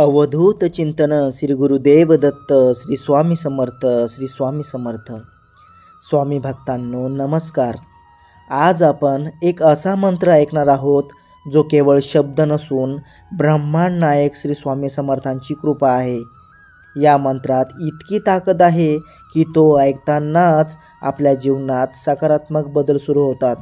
अवधूत चिंतन श्री गुरुदेव दत्त श्री स्वामी समर्थ श्री स्वामी समर्थ. स्वामी भक्तांनो नमस्कार. आज आपण एक असा मंत्र ऐकणार आहोत जो केवळ शब्द नसून ब्रह्मांड नायक श्री स्वामी समर्थांची कृपा आहे. या मंत्रात इतकी ताकद आहे की तो ऐकतानाच आपल्या जीवनात सकारात्मक बदल सुरू होतात.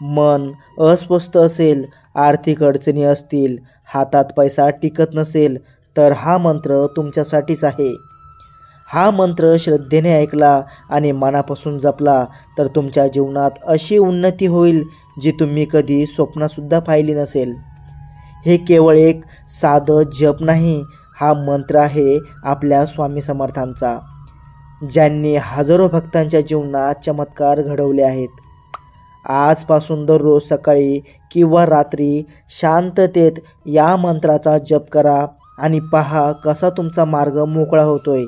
मन अस्वस्थ असेल, आर्थिक अडचणी असतील, हातात पैसा टिकत नसेल तर हा मंत्र तुमच्यासाठीच आहे. हा मंत्र श्रद्धेने ऐकला आणि मनापासून जपला तर तुमच्या जीवनात अशी उन्नती होईल जी तुम्ही कधी स्वप्नातसुद्धा पाहिली नसेल. हे केवळ एक साधं जप नाही, हा मंत्र आहे आपल्या स्वामी समर्थांचा, ज्यांनी हजारो भक्तांच्या जीवनात चमत्कार घडवले आहेत. आजपासून दररोज सकाळी किंवा रात्री शांततेत या मंत्राचा जप करा आणि पहा कसा तुमचा मार्ग मोकळा होतोय.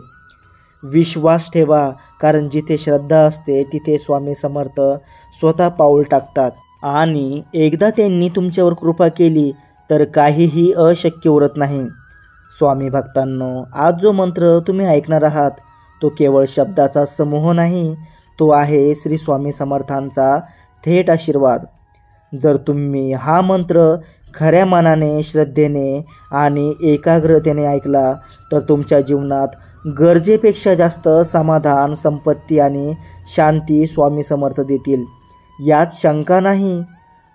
विश्वास ठेवा, कारण जिथे श्रद्धा असते तिथे स्वामी समर्थ स्वतः पाऊल टाकतात आणि एकदा त्यांनी तुमच्यावर कृपा केली तर काहीही अशक्य उरत नाही. स्वामी भक्तांनो, आज जो मंत्र तुम्ही ऐकणार आहात तो केवळ शब्दाचा समूह नाही, तो आहे श्री स्वामी समर्थांचा थेट आशीर्वाद. जर तुम्ही हा मंत्र खऱ्या मनाने, श्रद्धेने आणि एकाग्रतेने ऐकला तर तुमच्या जीवनात गरजेपेक्षा जास्त समाधान, संपत्ती आणि शांती स्वामी समर्थ देतील, यात शंका नाही.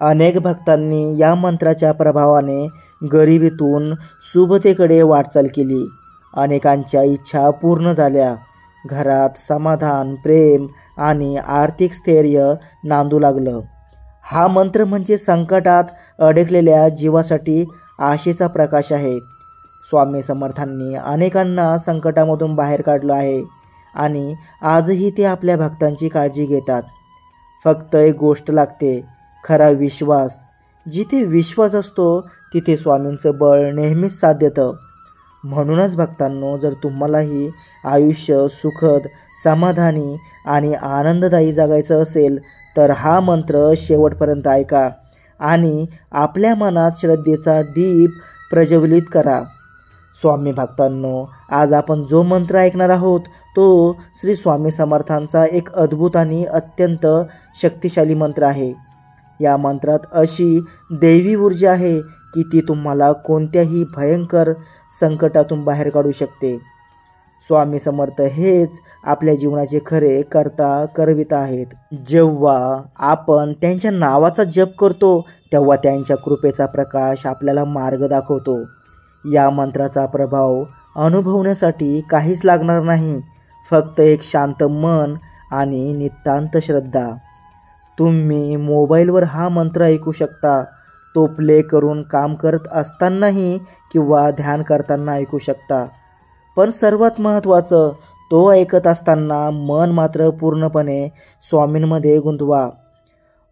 अनेक भक्तांनी या मंत्राच्या प्रभावाने गरिबीतून शुभतेकडे वाटचाल केली. अनेकांच्या इच्छा पूर्ण झाल्या. घरात समाधान, प्रेम आणि आर्थिक स्थैर्य नांदू लागलं. हा मंत्र म्हणजे संकटात अडकलेल्या जीवासाठी आशेचा प्रकाश आहे. स्वामी समर्थांनी अनेकांना संकटामधून बाहेर काढलं आहे आणि आजही ते आपल्या भक्तांची काळजी घेतात. फक्त एक गोष्ट लागते, खरा विश्वास. जिथे विश्वास असतो तिथे स्वामींचं बळ नेहमीच साथ देतं. म्हणूनच भक्तांनो, जर तुम्हालाही आयुष्य सुखद, समाधानी आणि आनंददायी जगायचं असेल तर हा मंत्र शेवटपर्यंत ऐका आणि आपल्या मनात श्रद्धेचा दीप प्रज्वलित करा. स्वामी भक्तांनो, आज आपण जो मंत्र ऐकणार आहोत तो श्री स्वामी समर्थांचा एक अद्भुत आणि अत्यंत शक्तिशाली मंत्र आहे. या मंत्रात अशी दैवी ऊर्जा आहे की ती तुम्हाला कोणत्याही भयंकर संकटातून बाहेर काढू शकते. स्वामी समर्थ हेच आपल्या जीवनाचे खरे कर्ता करविता आहेत. जेव्हा आपण त्यांच्या नावाचा जप करतो तेव्हा त्यांच्या कृपेचा प्रकाश आपल्याला मार्ग दाखवतो. या मंत्राचा प्रभाव अनुभवण्यासाठी काहीच लागणार नाही, फक्त एक शांत मन आणि नितांत श्रद्धा. तुम्ही मोबाईलवर हा मंत्र ऐकू शकता, तो प्ले करून काम करत असतानाही किंवा ध्यान करताना ऐकू शकता. पण सर्वात महत्त्वाचं, तो ऐकत असताना मन मात्र पूर्णपणे स्वामींमध्ये गुंतवा.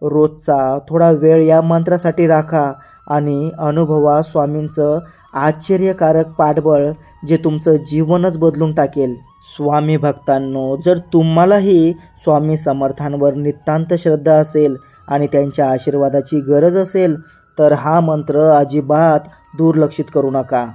रोजचा थोडा वेळ या मंत्रासाठी राखा आणि अनुभवा स्वामींचं आश्चर्यकारक पाठबळ, जे तुमचं जीवनच बदलून टाकेल. स्वामी भक्तांनो, जर तुम्हालाही स्वामी समर्थांवर नितांत श्रद्धा असेल आणि त्यांच्या आशीर्वादाची गरज असेल तर हा मंत्र अजिबात दुर्लक्षित करू नका.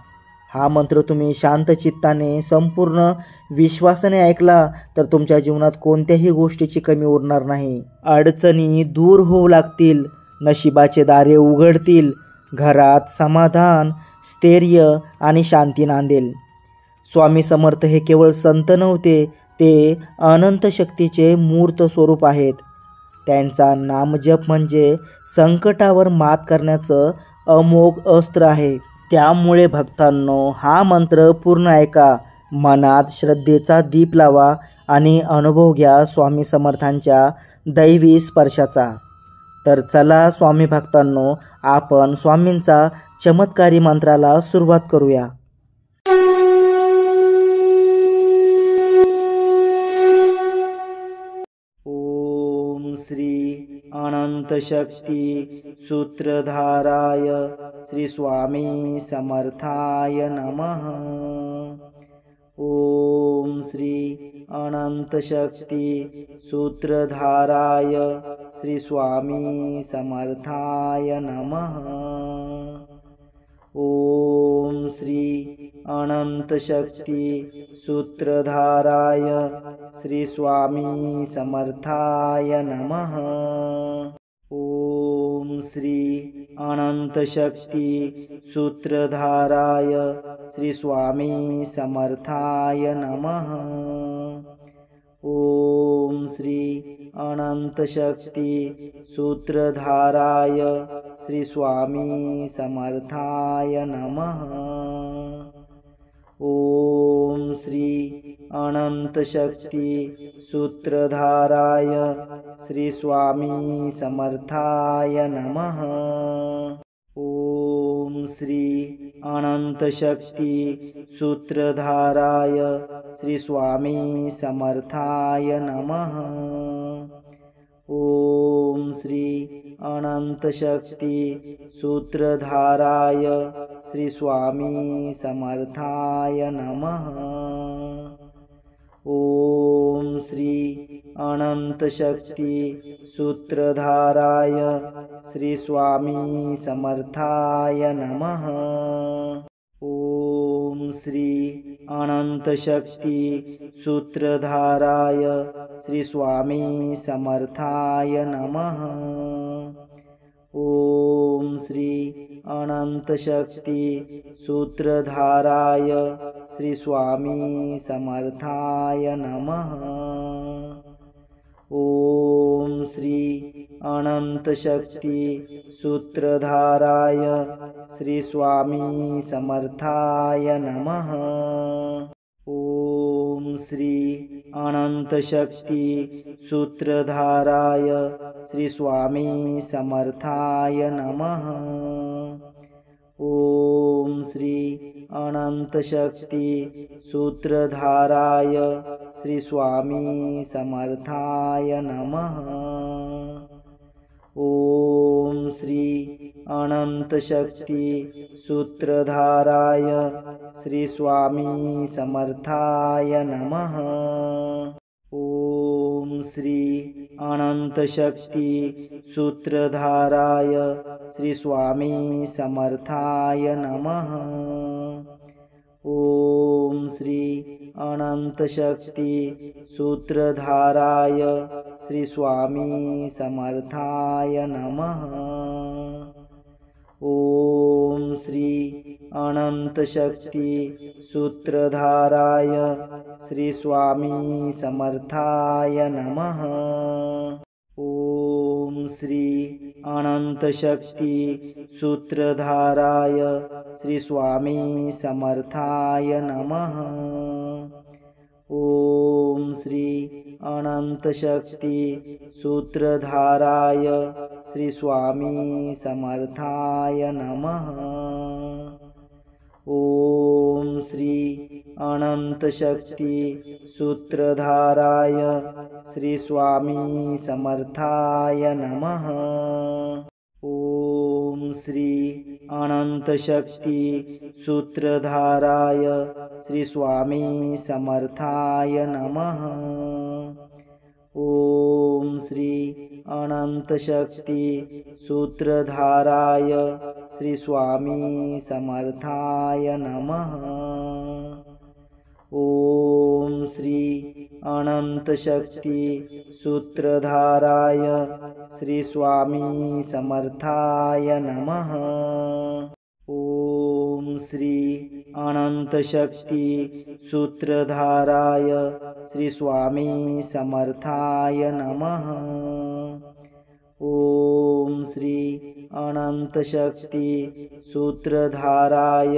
हा मंत्र तुम्ही शांत चित्ताने, संपूर्ण विश्वासाने ऐकला तर तुमच्या जीवनात कोणत्याही गोष्टीची कमी उरणार नाही. अडचणी दूर होऊ लागतील, नशिबाचे दारे उघडतील, घरात समाधान, स्थैर्य आणि शांती नांदेल. स्वामी समर्थ हे केवळ संत नव्हते, ते अनंत शक्तीचे मूर्त स्वरूप आहेत. त्यांचा नामजप म्हणजे संकटावर मात करण्याचं अमोघ अस्त्र आहे. त्यामुळे भक्तांनो, हा मंत्र पूर्ण ऐका, मनात श्रद्धेचा दीप लावा आणि अनुभव घ्या स्वामी समर्थांच्या दैवी स्पर्शाचा. तर चला स्वामी भक्तांनो, आपण स्वामींचा चमत्कारी मंत्राला सुरुवात करूया. ओम श्री अनंत शक्ती सूत्रधाराय श्री स्वामी समर्थाय नमः. ओम श्री अनंत शक्ती सूत्रधाराय श्री स्वामी समर्थाय नमः. ओम श्री अनंतशक्ती सूत्रधाराय श्री स्वामी समर्थाय नमः। ओम श्री अनंतशक्ती सूत्रधाराय श्री स्वामी समर्थाय नमः। ओम श्री अनंतशक्ती सूत्रधाराय श्री स्वामी समर्थाय नमः। ओम श्री अनंतशक्ती सूत्रधाराय श्री स्वामी समर्थाय नमः। ओम श्री अनंतशक्ती सूत्रधाराय श्री स्वामी समर्थाय नमः। ओम श्री अनंतशक्ती सूत्रधाराय श्री स्वामी समर्थाय नमः। ओम श्री अनंतशक्ती सूत्रधाराय श्री स्वामी समर्थाय नमः। ओम श्री अनंतशक्ती सूत्रधाराय श्री स्वामी समर्थाय नमः। ओम श्री अनंतशक्ती सूत्रधाराय श्री स्वामी समर्थाय नमः। ओम श्री अनंतशक्ती सूत्रधाराय श्री स्वामी समर्थाय नमः। ओम श्री अनंतशक्ती सूत्रधाराय श्री स्वामी समर्थाय नमः। ओम श्री अनंतशक्ती सूत्रधाराय श्री स्वामी समर्थाय नमः। ओम श्री अनंतशक्ती सूत्रधाराय श्री स्वामी समर्थाय नमः। ओम श्री अनंतशक्ती सूत्रधाराय श्री स्वामी समर्थाय नमः। ओम श्री अनंतशक्ती सूत्रधाराय श्री स्वामी समर्थाय नमः। ओम श्री अनंतशक्ती सूत्रधाराय श्री स्वामी समर्थाय नमः। ओम श्री अनंतशक्ती सूत्रधाराय श्री स्वामी समर्थाय नमः। ओम श्री अनंतशक्ती सूत्रधाराय श्री स्वामी समर्थाय नमः। ओम श्री अनंतशक्ती सूत्रधाराय श्री स्वामी समर्थाय नमः। ओम श्री अनंतशक्ती सूत्रधाराय श्री स्वामी समर्थाय नमः। ओम श्री अनंतशक्ती सूत्रधाराय श्री स्वामी समर्थाय नमः। ओम श्री अनंतशक्ती सूत्रधाराय श्री स्वामी समर्थाय नमः। ओम श्री अनंतशक्ती सूत्रधाराय श्री स्वामी समर्थाय नमः। ओम श्री अनंतशक्ती सूत्रधाराय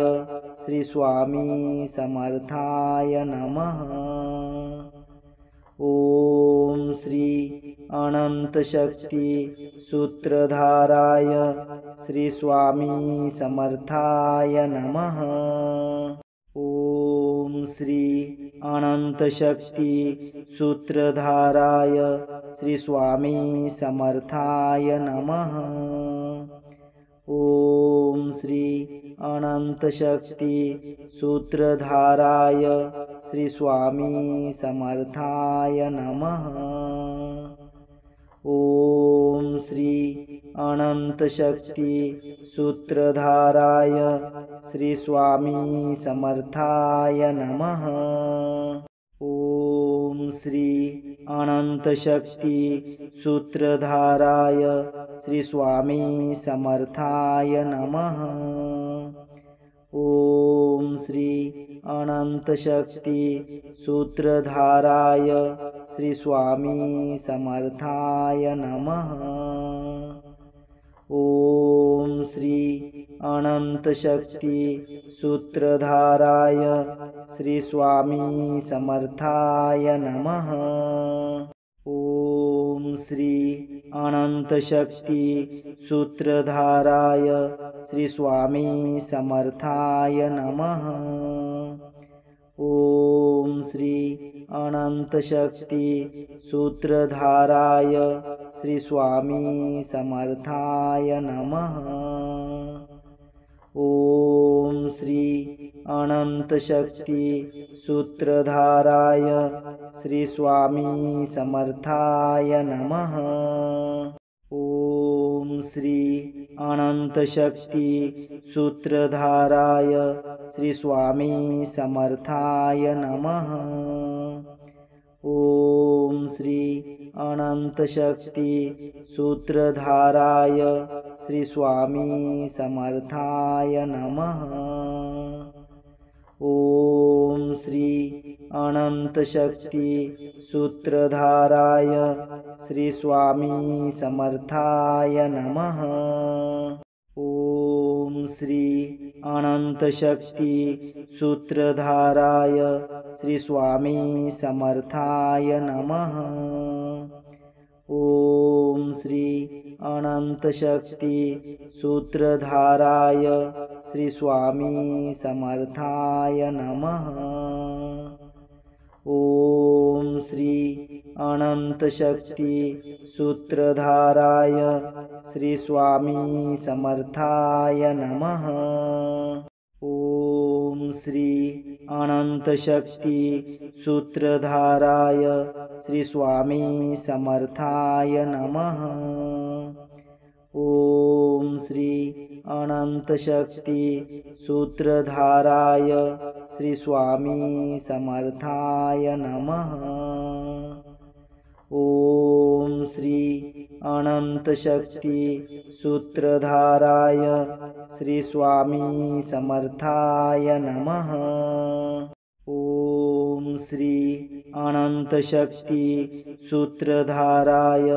श्री स्वामी समर्थाय नमः। ओम श्री अनंतशक्ती सूत्रधाराय श्री स्वामी समर्थाय नमः। ओम श्री अनंतशक्ती सूत्रधाराय श्री स्वामी समर्थाय नमः। ओम श्री अनंतशक्ती सूत्रधाराय श्री स्वामी समर्थाय नमः। ओम श्री अनंत शक्ति सूत्रधाराय श्री स्वामी समर्थाय नमः। ओम श्री अनंत शक्ति सूत्रधाराय श्री स्वामी समर्थाय नमः। ओम श्री अनंत शक्ति सूत्रधाराय श्री स्वामी समर्थाय नमः। ओम श्री अनंत शक्ति सूत्रधाराय श्री स्वामी समर्थाय नमः। ओम श्री अनंत शक्ति सूत्रधाराय श्री स्वामी समर्थाय नमः। ओम श्री अनंत शक्ति सूत्रधाराय श्री स्वामी समर्थाय नमः। ओम श्री अनंत शक्ति सूत्रधाराय श्री स्वामी समर्थाय नमः। ओम श्री अनंत शक्ति सूत्रधाराय श्री स्वामी समर्थाय नमः। ओम श्री अनंत शक्ति सूत्रधाराय श्री स्वामी समर्थाय नमः। ओम श्री अनंत शक्ति सूत्रधाराय श्री स्वामी समर्थाय नमः। ओम श्री अनंत शक्ति सूत्रधाराय श्री स्वामी समर्थाय नमः। ओम श्री अनंत शक्ति सूत्रधाराय श्री स्वामी समर्थाय नमः। ओम श्री अनंत शक्ति सूत्रधाराय श्री स्वामी समर्थाय नमः। ओम श्री अनंत शक्ति सूत्रधाराय श्री स्वामी समर्थाय नमः। ओम श्री अनंत शक्ति सूत्रधाराय श्री स्वामी समर्थाय नमः। ओम श्री अनंत शक्ति सूत्रधाराय श्री स्वामी समर्थाय नमः। ओम श्री अनंत शक्ति सूत्रधाराय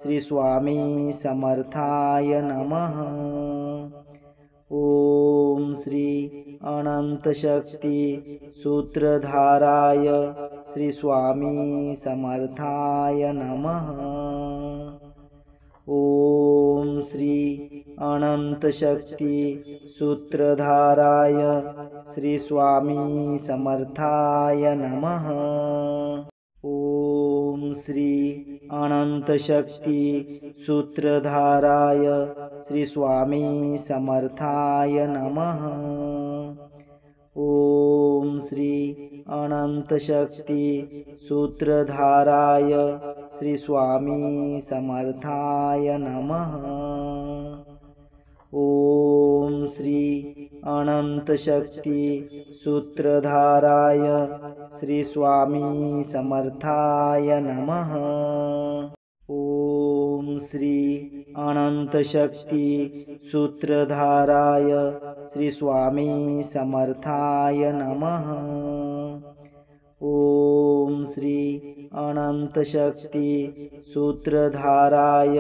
श्री स्वामी समर्थाय नमः। ओम श्री अनंत शक्ति सूत्रधाराय श्री स्वामी समर्थाय नमः। ओम श्री अनंत शक्ति सूत्रधाराय श्री स्वामी समर्थाय नमः। ओम श्री अनंत शक्ति सूत्रधाराय श्री स्वामी समर्थाय नमः। ओम श्री अनंत शक्ति सूत्रधाराय श्री स्वामी समर्थाय नमः। ओम श्री अनंत शक्ति सूत्रधाराय श्री स्वामी समर्थाय नमः। ओम श्री अनंत शक्ति सूत्रधाराय श्री स्वामी समर्थाय नमः। ओम श्री अनंत शक्ति सूत्रधाराय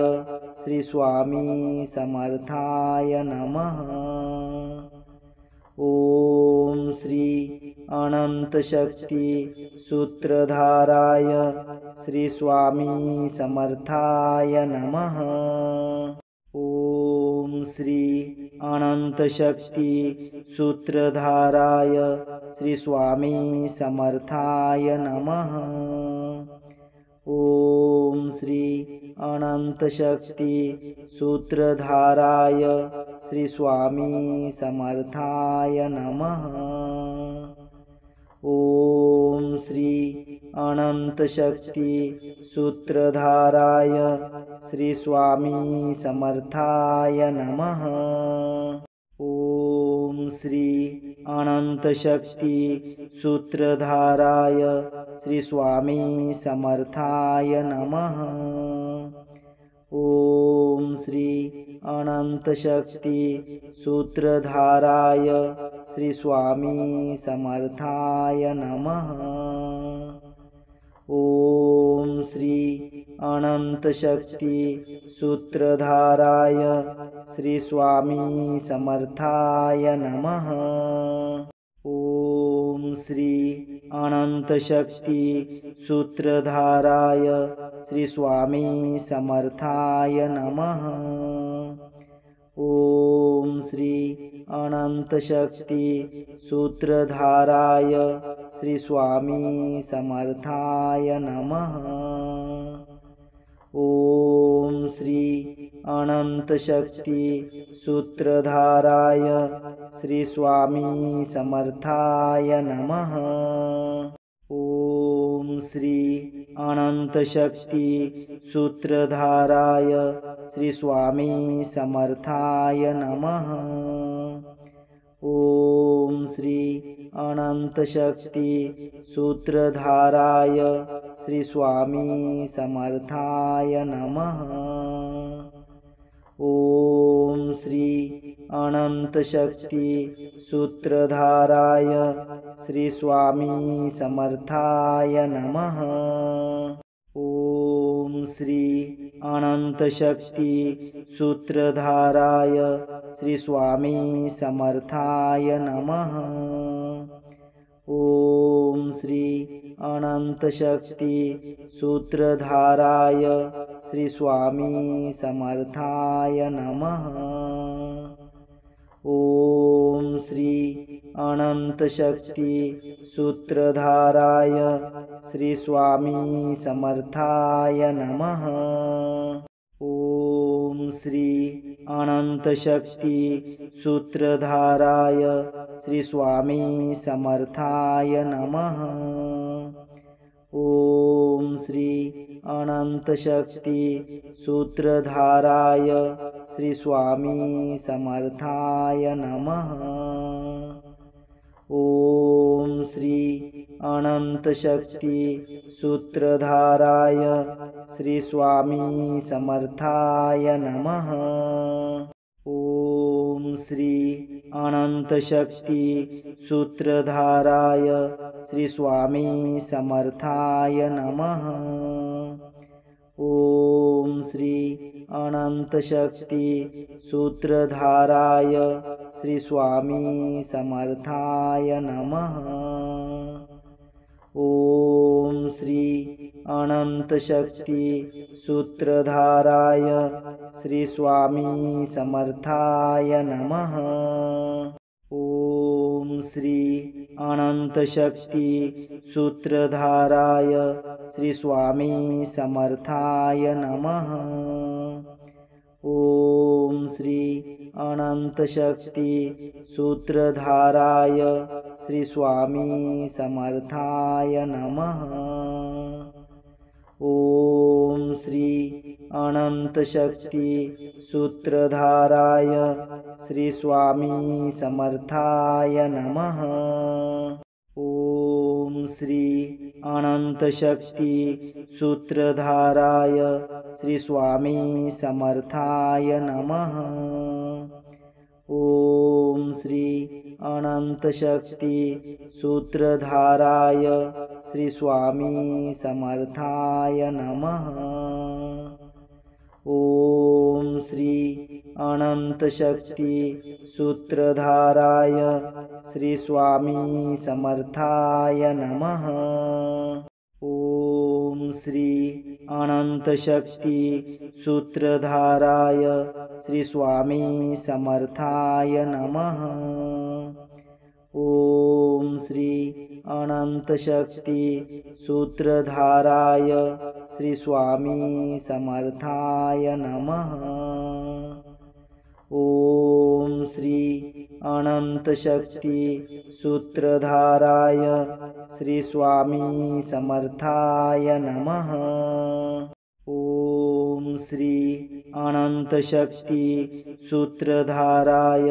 श्री स्वामी समर्थाय नमः। ओम श्री अनंत शक्ति सूत्रधाराय श्री स्वामी समर्थाय नमः। ओम श्री अनंत शक्ति सूत्रधाराय श्री स्वामी समर्थाय नमः। ओम श्री अनंत शक्ति सूत्रधाराय श्री स्वामी समर्थाय नमः। ओम श्री अनंतशक्ती सूत्रधाराय श्री स्वामी समर्थाय नमः। ओम श्री अनंतशक्ती सूत्रधाराय श्री स्वामी समर्थाय नमः। ओम श्री अनंतशक्ती सूत्रधाराय श्री स्वामी समर्थाय नमः। ओम श्री अनंतशक्ती सूत्रधाराय श्री स्वामी समर्थाय नमः। ओम श्री अनंतशक्ती सूत्रधाराय श्री स्वामी समर्थाय नमः। ओम श्री अनंतशक्ती सूत्रधाराय श्री स्वामी समर्थाय नमः। ओम श्री अनंतशक्ती सूत्रधाराय श्री स्वामी समर्थाय नमः। ओम श्री अनंतशक्ती सूत्रधाराय श्री स्वामी समर्थाय नमः। ओम श्री अनंतशक्ती सूत्रधाराय श्री स्वामी समर्थाय नमः। ओम श्री अनंतशक्ती सूत्रधाराय श्री स्वामी समर्थाय नमः। ओम श्री अनंतशक्ती सूत्रधाराय श्री स्वामी समर्थाय नमः। ओम श्री अनंतशक्ती सूत्रधाराय श्री स्वामी समर्थाय नमः। ओम श्री अनंतशक्ती सूत्रधाराय श्री स्वामी समर्थाय नमः। ओम श्री अनंतशक्ती सूत्रधाराय श्री स्वामी समर्थाय नमः। ओम श्री अनंतशक्ती सूत्रधाराय श्री स्वामी समर्थाय नमः। ओम श्री अनंतशक्ती सूत्रधाराय श्री स्वामी समर्थाय नमः। ओम श्री अनंतशक्ती सूत्रधाराय श्री स्वामी समर्थाय नमः। ओम श्री अनंतशक्ती सूत्रधाराय श्री स्वामी समर्थाय नमः। ओम श्री अनंतशक्ती सूत्रधाराय श्री स्वामी समर्थाय नमः। ओम श्री अनंतशक्ती सूत्रधाराय श्री स्वामी समर्थाय नमः। ओम श्री अनंतशक्ती सूत्रधाराय श्री स्वामी समर्थाय नमः। ओम श्री अनंतशक्ती सूत्रधाराय श्री स्वामी समर्थाय नमः। ओम श्री अनंतशक्ती सूत्रधाराय श्री स्वामी समर्थाय नमः। ओम श्री अनंतशक्ती सूत्रधाराय श्री स्वामी समर्थाय नमः। ओम श्री अनंतशक्ती सूत्रधाराय श्री स्वामी समर्थाय नमः। ओम श्री अनंतशक्ती सूत्रधाराय श्री स्वामी समर्थाय नमः। ओम श्री अनंतशक्ती सूत्रधाराय श्री स्वामी समर्थाय नमः। ओम श्री अनंतशक्ती सूत्रधाराय श्री स्वामी समर्थाय नमः। ओम श्री अनंतशक्ती सूत्रधाराय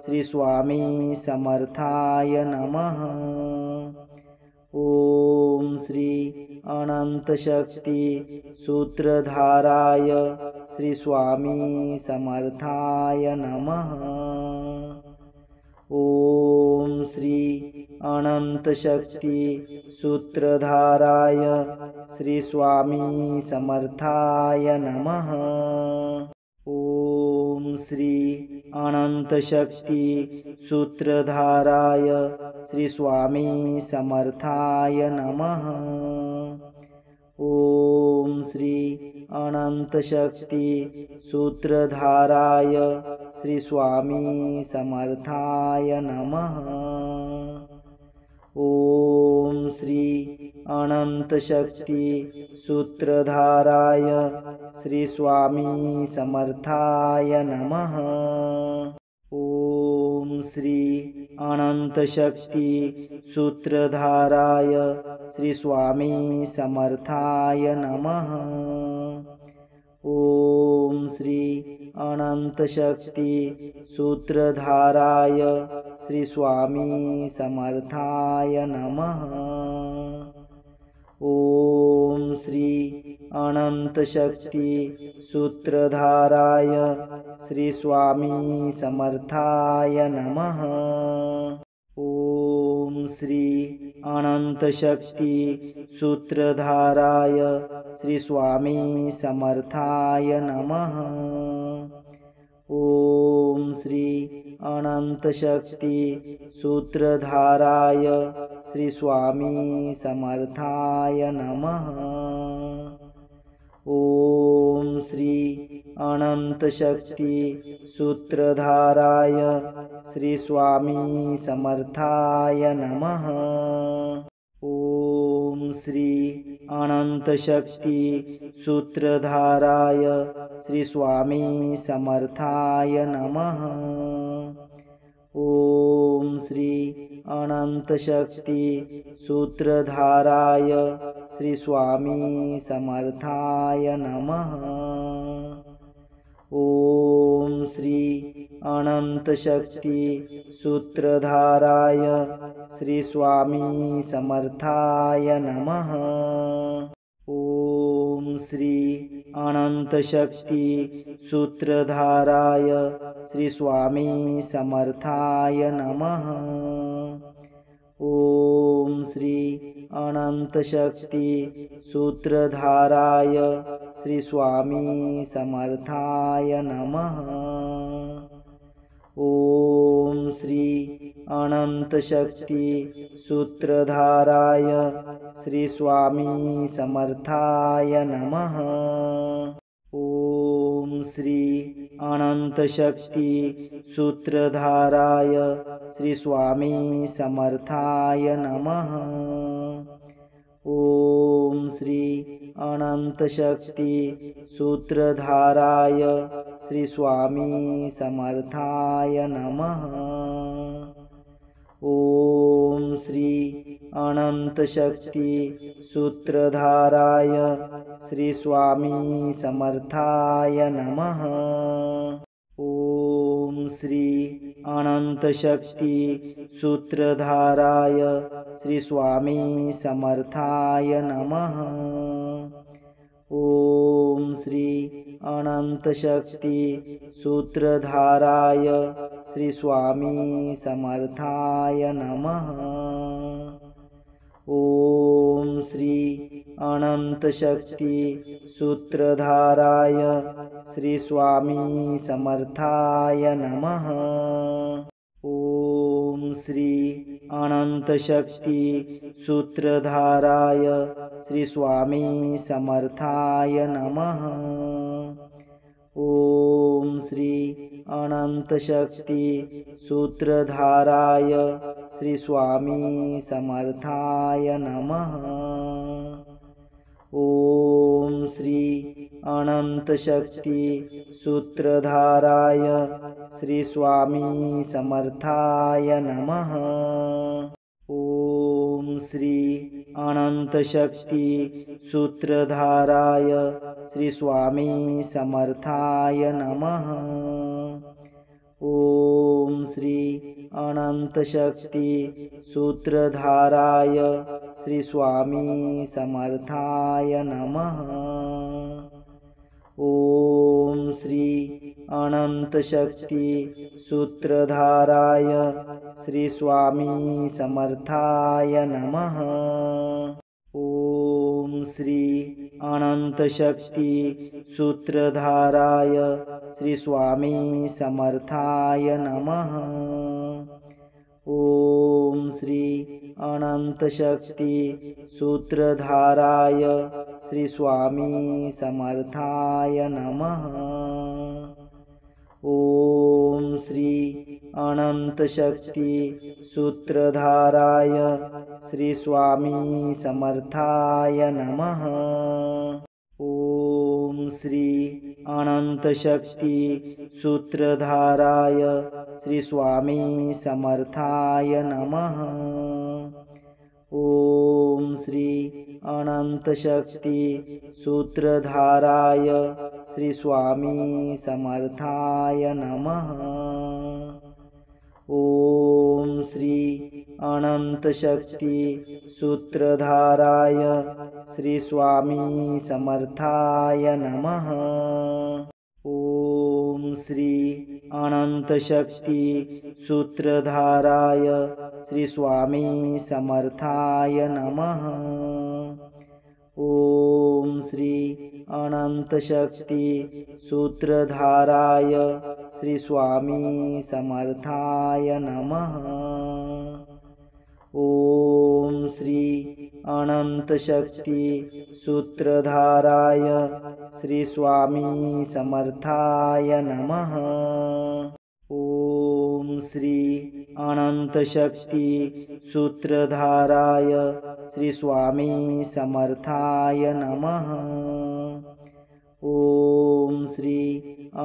श्री स्वामी समर्थाय नमः। ओम श्री अनंतशक्ती सूत्रधाराय श्री स्वामी समर्थाय नमः। ओम श्री अनंतशक्ती सूत्रधाराय श्री स्वामी समर्थाय नमः। ओम श्री अनंतशक्ती सूत्रधाराय श्री स्वामी समर्थाय नमः। ओम श्री अनंतशक्ती सूत्रधाराय श्री स्वामी समर्थाय नमः। ओम श्री अनंतशक्ती सूत्रधाराय श्री स्वामी समर्थाय नमः। ओम श्री अनंतशक्ती सूत्रधाराय श्री स्वामी समर्थाय नमः। ओम श्री अनंतशक्ती सूत्रधाराय श्री स्वामी समर्थाय नमः। ओम श्री अनंतशक्ती सूत्रधाराय श्री स्वामी समर्थाय नमः। ओम श्री अनंतशक्ती सूत्रधाराय श्री स्वामी समर्थाय नमः। ओम श्री अनंतशक्ती सूत्रधाराय श्री स्वामी समर्थाय नमः। ओम श्री अनंतशक्ती सूत्रधाराय श्री स्वामी समर्थाय नमः। ओम श्री अनंतशक्ती सूत्रधाराय श्री स्वामी समर्थाय नमः। ओम श्री अनंतशक्ती सूत्रधाराय श्री स्वामी समर्थाय नमः। ओम श्री अनंतशक्ती सूत्रधाराय श्री स्वामी समर्थाय नमः। ओम श्री अनंतशक्ती सूत्रधाराय श्री स्वामी समर्थाय नमः। ओम श्री अनंतशक्ती सूत्रधाराय श्री स्वामी समर्थाय नमः। ओम श्री अनंतशक्ती सूत्रधाराय श्री स्वामी समर्थाय नमः। ओम श्री अनंतशक्ती सूत्रधाराय श्री स्वामी समर्थाय नमः। ओम श्री अनंतशक्ती सूत्रधाराय श्री स्वामी समर्थाय नमः। ओम श्री अनंतशक्ती सूत्रधाराय श्री स्वामी समर्थाय नमः। ओम श्री अनंतशक्ती सूत्रधाराय श्री स्वामी समर्थाय नमः। ओम श्री अनंतशक्ती सूत्रधाराय श्री स्वामी समर्थाय नमः। ओम श्री अनंतशक्ती सूत्रधाराय श्री स्वामी समर्थाय नमः। ओम श्री अनंतशक्ती सूत्रधाराय श्री स्वामी समर्थाय नमः। ओम श्री अनंतशक्ती सूत्रधाराय श्री स्वामी समर्थाय नमः। ओम श्री अनंतशक्ती सूत्रधाराय श्री स्वामी समर्थाय नमः। ओम श्री अनंतशक्ती सूत्रधाराय श्री स्वामी समर्थाय नमः। ओम श्री अनंतशक्ती सूत्रधाराय श्री स्वामी समर्थाय नमः। ओम श्री अनंतशक्ती सूत्रधाराय श्री स्वामी समर्थाय नमः। ओम श्री अनंतशक्ती सूत्रधाराय श्री स्वामी समर्थाय नमः। ओम श्री अनंतशक्ती सूत्रधाराय श्री स्वामी समर्थाय नमः। ओम श्री अनंतशक्ती सूत्रधाराय श्री स्वामी समर्थाय नमः। ओम श्री अनंतशक्ती सूत्रधाराय श्री स्वामी समर्थाय नमः। ओम श्री अनंतशक्ती सूत्रधाराय श्री स्वामी समर्थाय नमः। ओम श्री अनंतशक्ती सूत्रधाराय श्री स्वामी समर्थाय नमः। ओम श्री अनंतशक्ती सूत्रधाराय श्री स्वामी समर्थाय नमः। ओम श्री अनंतशक्ती सूत्रधाराय श्री स्वामी समर्थाय नमः। ओम श्री अनंतशक्ती सूत्रधाराय श्री स्वामी समर्थाय नमः। ओम श्री अनंतशक्ती सूत्रधाराय श्री स्वामी समर्थाय नमः। ओम श्री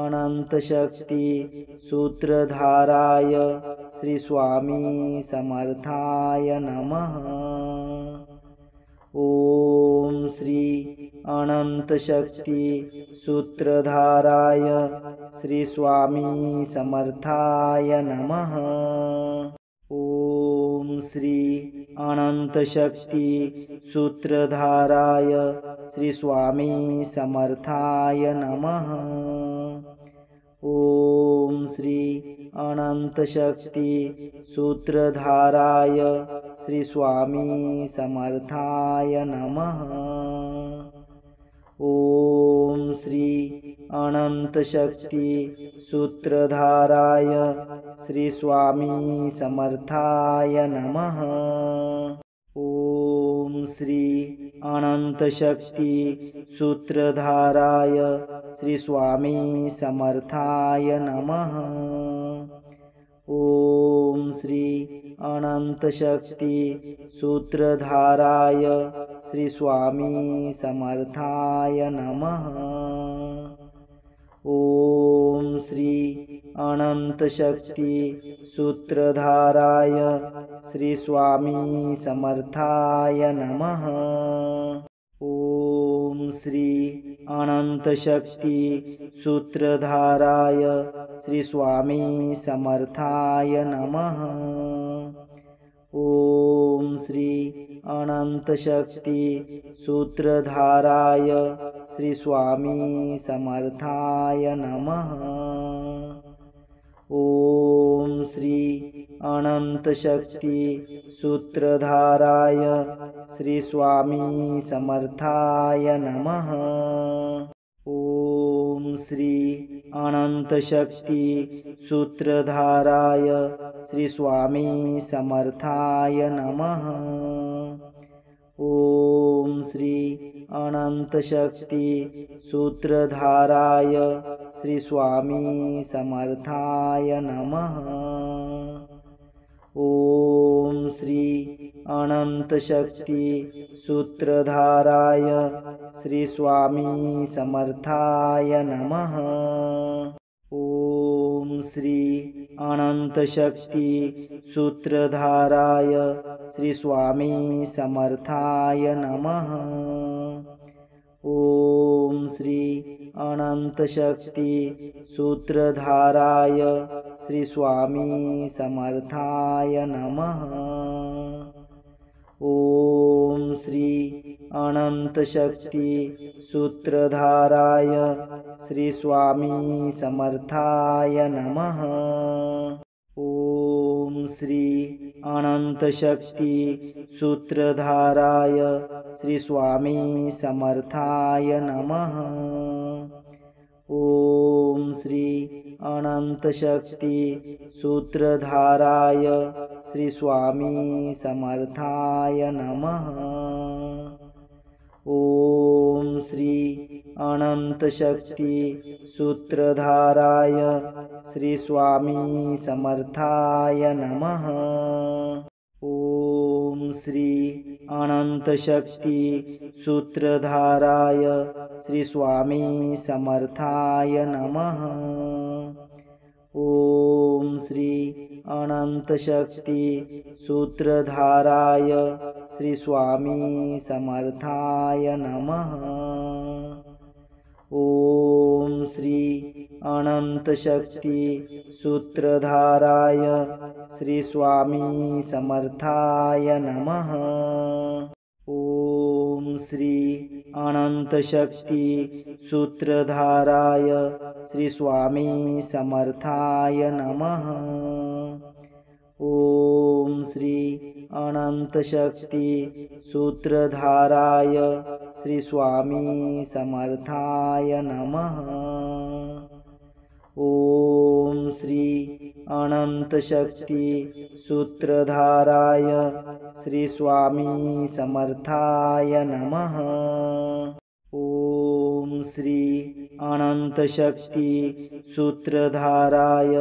अनंतशक्ती सूत्रधाराय श्री स्वामी समर्थाय नमः। ओम श्री अनंतशक्ती सूत्रधाराय श्री स्वामी समर्थाय नमः। ओम श्री अनंतशक्ती सूत्रधाराय श्री स्वामी समर्थाय नमः। ओम श्री अनंतशक्ती सूत्रधाराय श्री स्वामी समर्थाय नमः। ओम श्री अनंतशक्ती सूत्रधाराय श्री स्वामी समर्थाय नमः। ओम श्री अनंतशक्ती सूत्रधाराय श्री स्वामी समर्थाय नमः। ओम श्री अनंतशक्ती सूत्रधाराय श्री स्वामी समर्थाय नमः। ओम श्री अनंतशक्ती सूत्रधाराय श्री स्वामी समर्थाय नमः। ओम श्री अनंतशक्ती सूत्रधाराय श्री स्वामी समर्थाय नमः। ओम श्री अनंतशक्ती सूत्रधाराय श्री स्वामी समर्थाय नमः। ओम श्री अनंतशक्ती सूत्रधाराय श्री स्वामी समर्थाय नमः। ओम श्री अनंतशक्ती सूत्रधाराय श्री स्वामी समर्थाय नमः। ओम श्री अनंतशक्ती सूत्रधाराय श्री स्वामी समर्थाय नमः। ओम श्री अनंतशक्ती सूत्रधाराय श्री स्वामी समर्थाय नमः। ओम श्री अनंतशक्ती सूत्रधाराय श्री स्वामी समर्थाय नमः। ओम श्री अनंतशक्ती सूत्रधाराय श्री स्वामी समर्थाय नमः। ओम श्री अनंतशक्ती सूत्रधाराय श्री स्वामी समर्थाय नमः। ओम श्री अनंतशक्ती सूत्रधाराय श्री स्वामी समर्थाय नमः। ओम श्री अनंतशक्ती सूत्रधाराय श्री स्वामी समर्थाय नमः। ओम श्री अनंतशक्ती सूत्रधाराय श्री स्वामी समर्थाय नमः। ओम श्री अनंतशक्ती सूत्रधाराय श्री स्वामी समर्थाय नमः। ओम श्री अनंतशक्ती सूत्रधाराय श्री स्वामी समर्थाय नमः। ओम श्री अनंतशक्ती सूत्रधाराय श्री स्वामी समर्थाय नमः। ओम श्री अनंतशक्ती सूत्रधाराय श्री स्वामी समर्थाय नमः। ओम श्री अनंतशक्ती सूत्रधाराय श्री स्वामी समर्थाय नमः। ओम श्री अनंतशक्ती सूत्रधाराय श्री स्वामी समर्थाय नमः। ओम श्री अनंतशक्ती सूत्रधाराय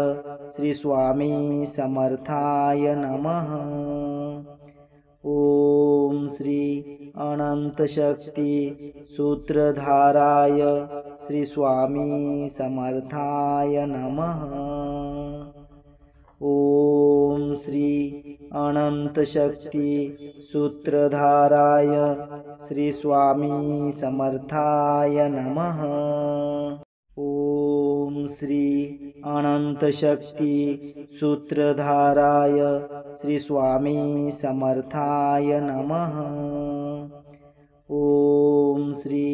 श्री स्वामी समर्थाय नमः। ओम श्री अनंतशक्ती सूत्रधाराय श्री स्वामी समर्थाय नमः। ओम श्री अनंतशक्ती सूत्रधाराय श्री स्वामी समर्थाय नमः। ओम श्री अनंतशक्ती सूत्रधाराय श्री स्वामी समर्थाय नमः। ओम श्री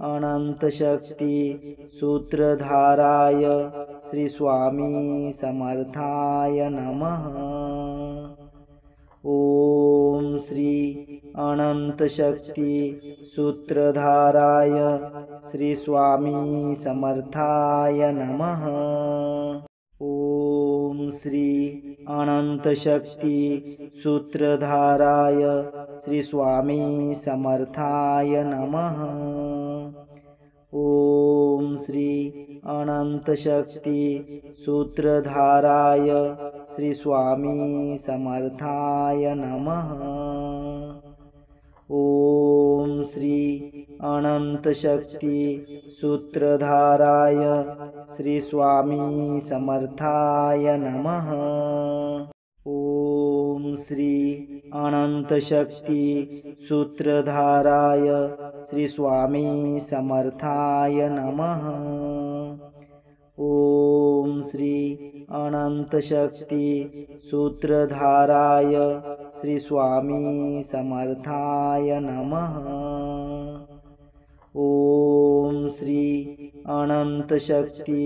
अनंतशक्ती सूत्रधाराय श्री स्वामी समर्थाय नमः। ओम श्री अनंतशक्ती सूत्रधाराय श्री स्वामी समर्थाय नमः। ओम श्री अनंतशक्ती सूत्रधाराय श्री स्वामी समर्थाय नमः। ओम श्री अनंतशक्ती सूत्रधाराय श्री स्वामी समर्थाय नमः। ओम श्री अनंतशक्ती सूत्रधाराय श्री स्वामी समर्थाय नमः। ओम श्री अनंतशक्ती सूत्रधाराय श्री स्वामी समर्थाय नमः। ओम श्री अनंतशक्ती सूत्रधाराय श्री स्वामी समर्थाय नमः। ओम श्री अनंतशक्ती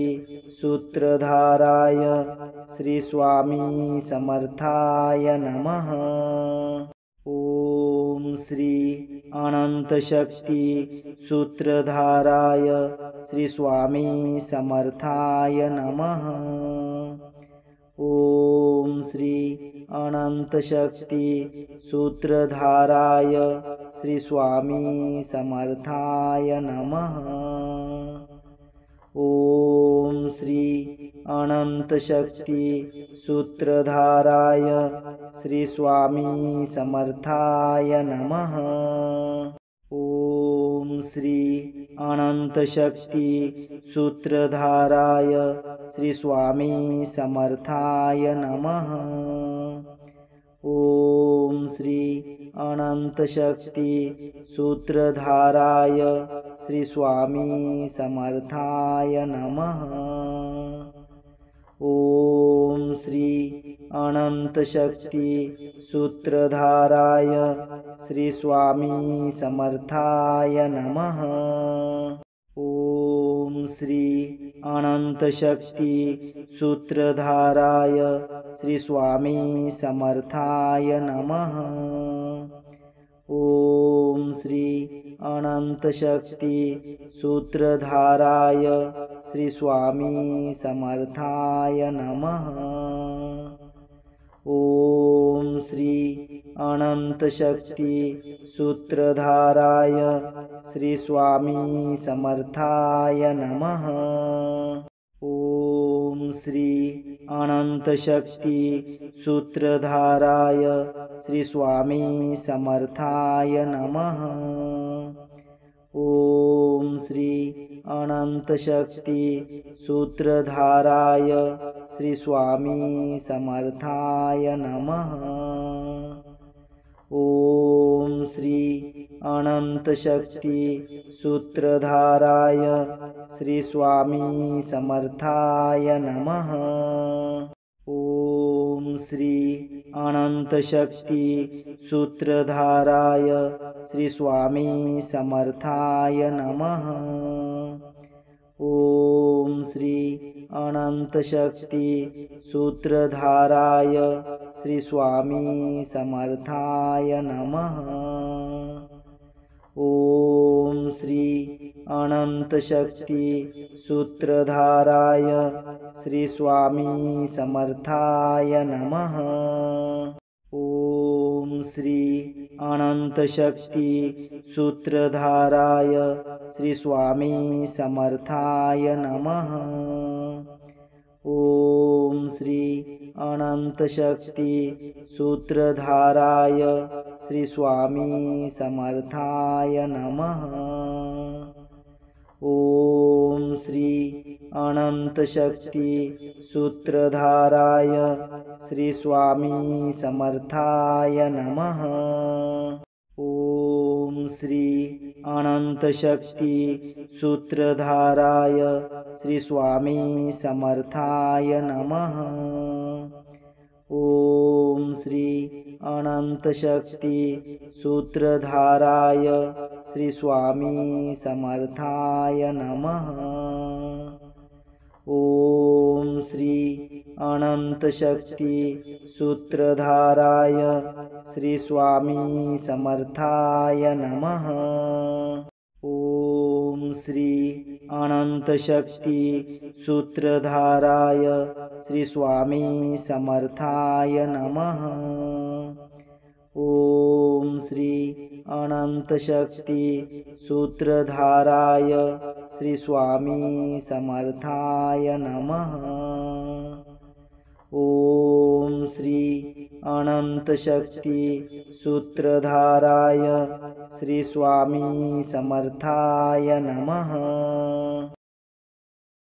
सूत्रधाराय श्री स्वामी समर्थाय नमः। ओम श्री अनंतशक्ती सूत्रधाराय श्री स्वामी समर्थाय नमः। ओम श्री अनंतशक्ती सूत्रधाराय श्री स्वामी समर्थाय नमः। ओम श्री अनंतशक्ती सूत्रधाराय श्री स्वामी समर्थाय नमः। ओम श्री अनंतशक्ती सूत्रधाराय श्री स्वामी समर्थाय नमः। ओम श्री अनंतशक्ती सूत्रधाराय श्री स्वामी समर्थाय नमः। ओम श्री अनंतशक्ती सूत्रधाराय श्री स्वामी समर्थाय नमः। ओम श्री अनंतशक्ती सूत्रधाराय श्री स्वामी समर्थाय नमः। ओम श्री अनंतशक्ती सूत्रधाराय श्री स्वामी समर्थाय नमः। ओम श्री अनंतशक्ती सूत्रधाराय श्री स्वामी समर्थाय नमः। ओम श्री अनंतशक्ती सूत्रधाराय श्री स्वामी समर्थाय नमः। ओम श्री अनंतशक्ती सूत्रधाराय श्री स्वामी समर्थाय नमः। ओम श्री अनंतशक्ती सूत्रधाराय श्री स्वामी समर्थाय नमः। ओम श्री अनंतशक्ती सूत्रधाराय श्री स्वामी समर्थाय नमः। ओम श्री अनंतशक्ती सूत्रधाराय श्री स्वामी समर्थाय नमः। ओम श्री अनंतशक्ती सूत्रधाराय श्री स्वामी समर्थाय नमः। ओम श्री अनंतशक्ती सूत्रधाराय श्री स्वामी समर्थाय नमः। ओम श्री अनंतशक्ती सूत्रधाराय श्री स्वामी समर्थाय नमः। ओम श्री अनंतशक्ती सूत्रधाराय श्री स्वामी समर्थाय नमः। ओम श्री अनंतशक्ती सूत्रधाराय श्री स्वामी समर्थाय नमः। ओम श्री अनंतशक्ती सूत्रधाराय श्री स्वामी समर्थाय नमः। ओम श्री अनंतशक्ती सूत्रधाराय श्री स्वामी समर्थाय नमः। ओम श्री अनंतशक्ती सूत्रधाराय श्री स्वामी समर्थाय नमः। ओम श्री अनंतशक्ती सूत्रधाराय श्री स्वामी समर्थाय नमः। ओम श्री अनंतशक्ती सूत्रधाराय श्री स्वामी समर्थाय नमः।